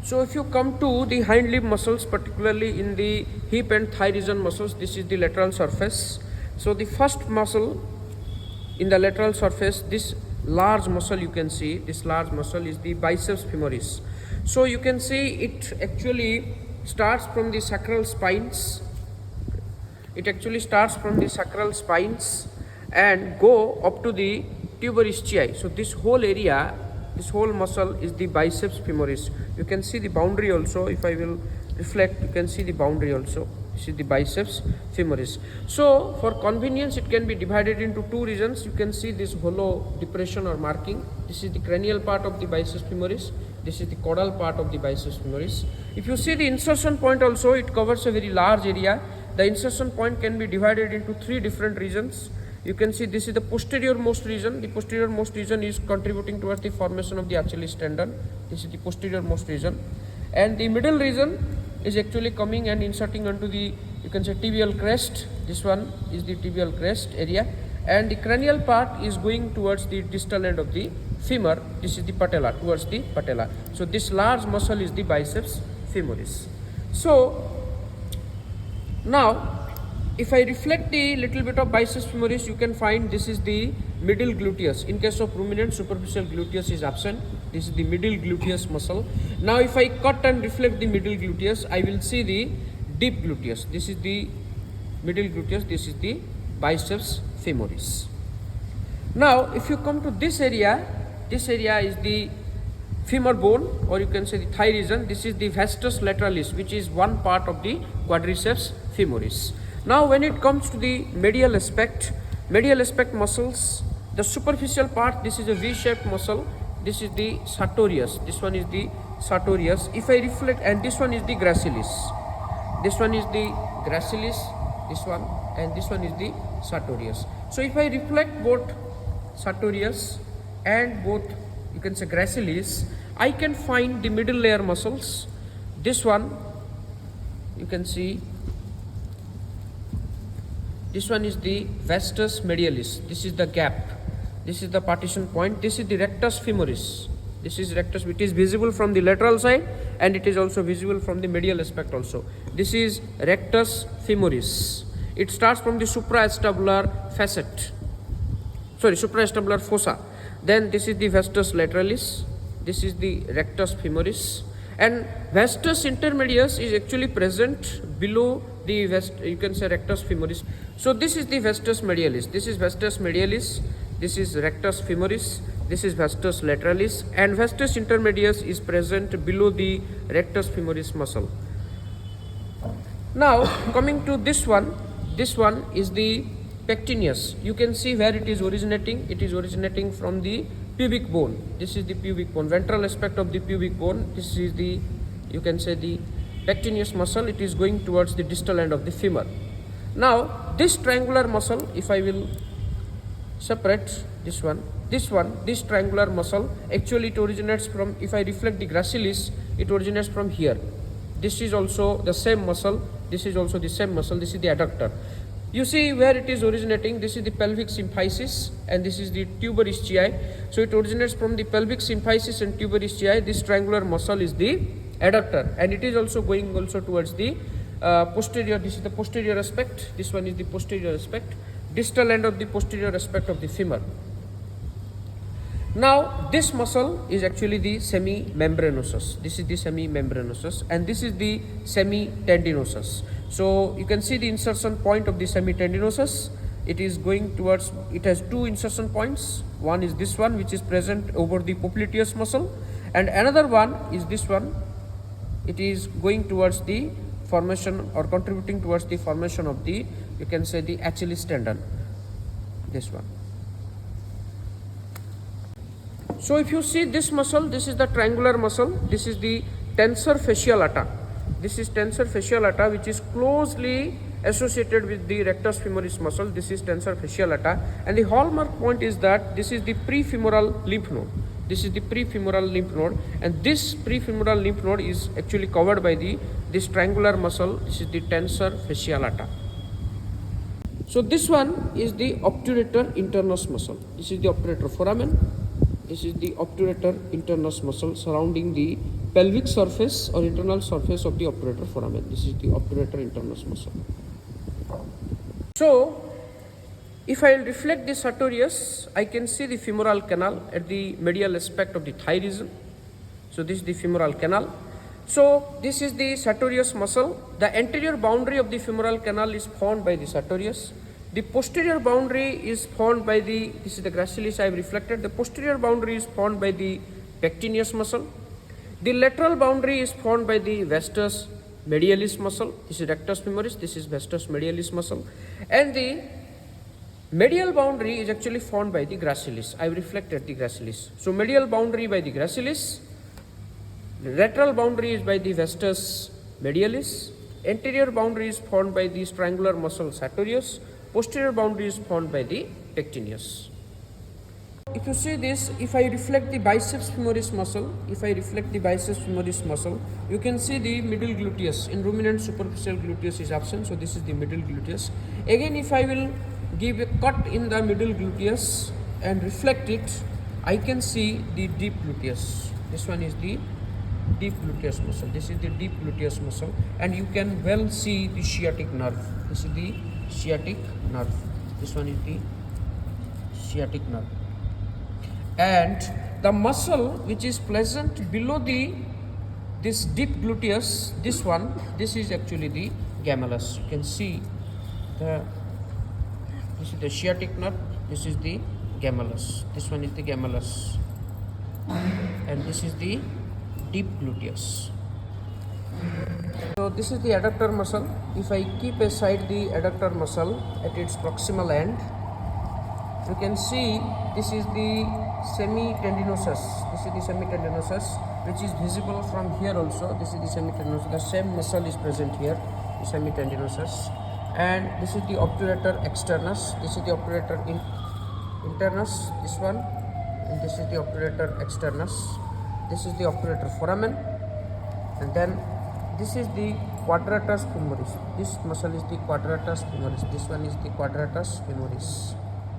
So if you come to the hind limb muscles, particularly in the hip and thigh region muscles, this is the lateral surface. So the first muscle in the lateral surface, this large muscle you can see, this large muscle is the biceps femoris. So you can see it actually starts from the sacral spines. It actually starts from the sacral spines and go up to the tuberous ischii. So this whole area, this whole muscle is the biceps femoris. You can see the boundary also. If I will reflect, you can see the boundary also. This is the biceps femoris. So for convenience, it can be divided into two regions. You can see this hollow depression or marking. This is the cranial part of the biceps femoris. This is the caudal part of the biceps femoris. If you see the insertion point also, it covers a very large area. The insertion point can be divided into three different regions. You can see this is the posterior most region. The posterior most region is contributing towards the formation of the Achilles tendon. This is the posterior most region. And the middle region is actually coming and inserting onto the, you can say, tibial crest. This one is the tibial crest area. And the cranial part is going towards the distal end of the femur. This is the patella, towards the patella. So this large muscle is the biceps femoris. So now, if I reflect the little bit of biceps femoris, you can find this is the middle gluteus. In case of ruminant, superficial gluteus is absent. This is the middle gluteus muscle. Now, if I cut and reflect the middle gluteus, I will see the deep gluteus. This is the middle gluteus. This is the biceps femoris. Now, if you come to this area is the femur bone, or you can say the thigh region. This is the vastus lateralis, which is one part of the quadriceps femoris. Now when it comes to the medial aspect muscles, the superficial part, this is a V-shaped muscle. This is the sartorius. This one is the sartorius. If I reflect, and this one is the gracilis. This one is the gracilis, this one, and this one is the sartorius. So if I reflect both sartorius and both, you can say, gracilis, I can find the middle layer muscles. This one, you can see, this one is the vastus medialis. This is the gap. This is the partition point. This is the rectus femoris. This is rectus, which is visible from the lateral side, and it is also visible from the medial aspect also. This is rectus femoris. It starts from the supraacetabular facet. Supraacetabular fossa. Then this is the vastus lateralis. This is the rectus femoris. And vastus intermedius is actually present below the you can say rectus femoris. So this is the vastus medialis. This is vastus medialis. This is rectus femoris. This is vastus lateralis. And vastus intermedius is present below the rectus femoris muscle. Now coming to this one is the pectineus. You can see where it is originating. It is originating from the pubic bone. This is the pubic bone, ventral aspect of the pubic bone. This is the, you can say, the pectineus muscle. It is going towards the distal end of the femur. Now this triangular muscle, if I will separate this triangular muscle, actually it originates from, if I reflect the gracilis, it originates from here. This is also the same muscle. This is also the same muscle. This is the adductor. You see where it is originating. This is the pelvic symphysis and this is the tuberous ischii. So it originates from the pelvic symphysis and tuberous ischii. This triangular muscle is the adductor, and it is also going also towards the posterior. This is the posterior aspect. This one is the posterior aspect, distal end of the posterior aspect of the femur. Now this muscle is actually the semimembranosus. This is the semimembranosus, and this is the semitendinosus. So you can see the insertion point of the semitendinosus. It is going towards, it has two insertion points. One is this one, which is present over the popliteus muscle, and another one is this one. It is going towards the formation or contributing towards the formation of the, you can say, the Achilles tendon. This one. So if you see this muscle, this is the triangular muscle. This is the tensor fasciolata. This is tensor fasciolata, which is closely associated with the rectus femoris muscle. This is tensor fasciolata, and the hallmark point is that this is the prefemoral lymph node. This is the prefemoral lymph node, and this prefemoral lymph node is actually covered by this triangular muscle. This is the tensor fasciolata. So this one is the obturator internus muscle. This is the obturator foramen. This is the obturator internus muscle surrounding the pelvic surface or internal surface of the obturator foramen. This is the obturator internus muscle. So, if I will reflect the sartorius, I can see the femoral canal at the medial aspect of the thigh region. So, this is the femoral canal. So, this is the sartorius muscle. The anterior boundary of the femoral canal is formed by the sartorius. The posterior boundary is formed by the, this is the gracilis I have reflected. The posterior boundary is formed by the pectineus muscle. The lateral boundary is formed by the vastus medialis muscle. This is rectus femoris, this is vastus medialis muscle. And the medial boundary is actually formed by the gracilis. I have reflected the gracilis. So, medial boundary by the gracilis, lateral boundary is by the vastus medialis, anterior boundary is formed by the triangular muscle sartorius, posterior boundary is formed by the pectineus. If you see this, if I reflect the biceps femoris muscle, you can see the middle gluteus. In ruminant superficial gluteus is absent, so this is the middle gluteus. Again, if I will give a cut in the middle gluteus and reflect it, I can see the deep gluteus. This one is the deep gluteus muscle. This is the deep gluteus muscle, and you can well see the sciatic nerve. This is the sciatic nerve. This one is the sciatic nerve. And the muscle which is present below this deep gluteus, this is actually the gemellus. You can see this is the sciatic nerve, this is the gemellus. This one is the gemellus, and this is the deep gluteus. So this is the adductor muscle. If I keep aside the adductor muscle at its proximal end, you can see this is the semitendinosus. This is the semitendinosus, which is visible from here also. This is the semitendinosus. The same muscle is present here, the semitendinosus. And this is the obturator externus. This is the obturator internus, this one. And this is the obturator externus. This is the obturator foramen. And then this is the quadratus femoris. This muscle is the quadratus femoris. This one is the quadratus femoris.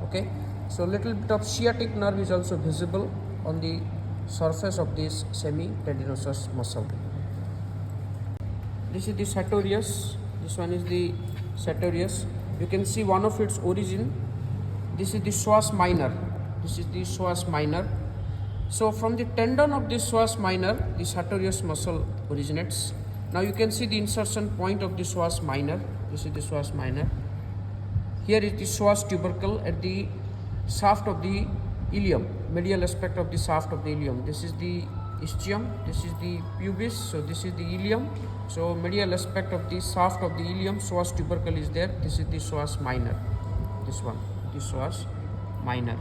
Okay. So little bit of sciatic nerve is also visible on the surface of this semitendinosus muscle. This is the sartorius. This one is the sartorius. You can see one of its origin. This is the psoas minor. This is the psoas minor. So from the tendon of the psoas minor, the sartorius muscle originates. Now you can see the insertion point of the psoas minor. This is the psoas minor. Here is the psoas tubercle at the shaft of the ilium, medial aspect of the shaft of the ilium. This is the ischium, this is the pubis, so this is the ilium. So medial aspect of the shaft of the ilium, psoas tubercle is there. This is the psoas minor. This one, the psoas minor.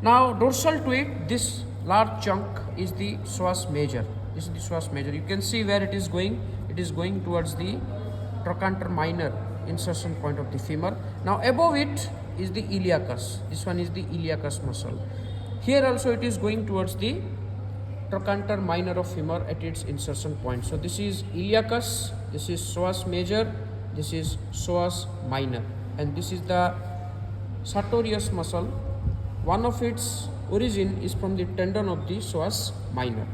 Now dorsal to it, this large chunk is the psoas major. This is the psoas major. You can see where it is going. It is going towards the trochanter minor, insertion point of the femur. Now above it is the iliacus. This one is the iliacus muscle. Here also it is going towards the trochanter minor of femur at its insertion point. So this is iliacus, this is psoas major, this is psoas minor, and this is the sartorius muscle. One of its origin is from the tendon of the psoas minor.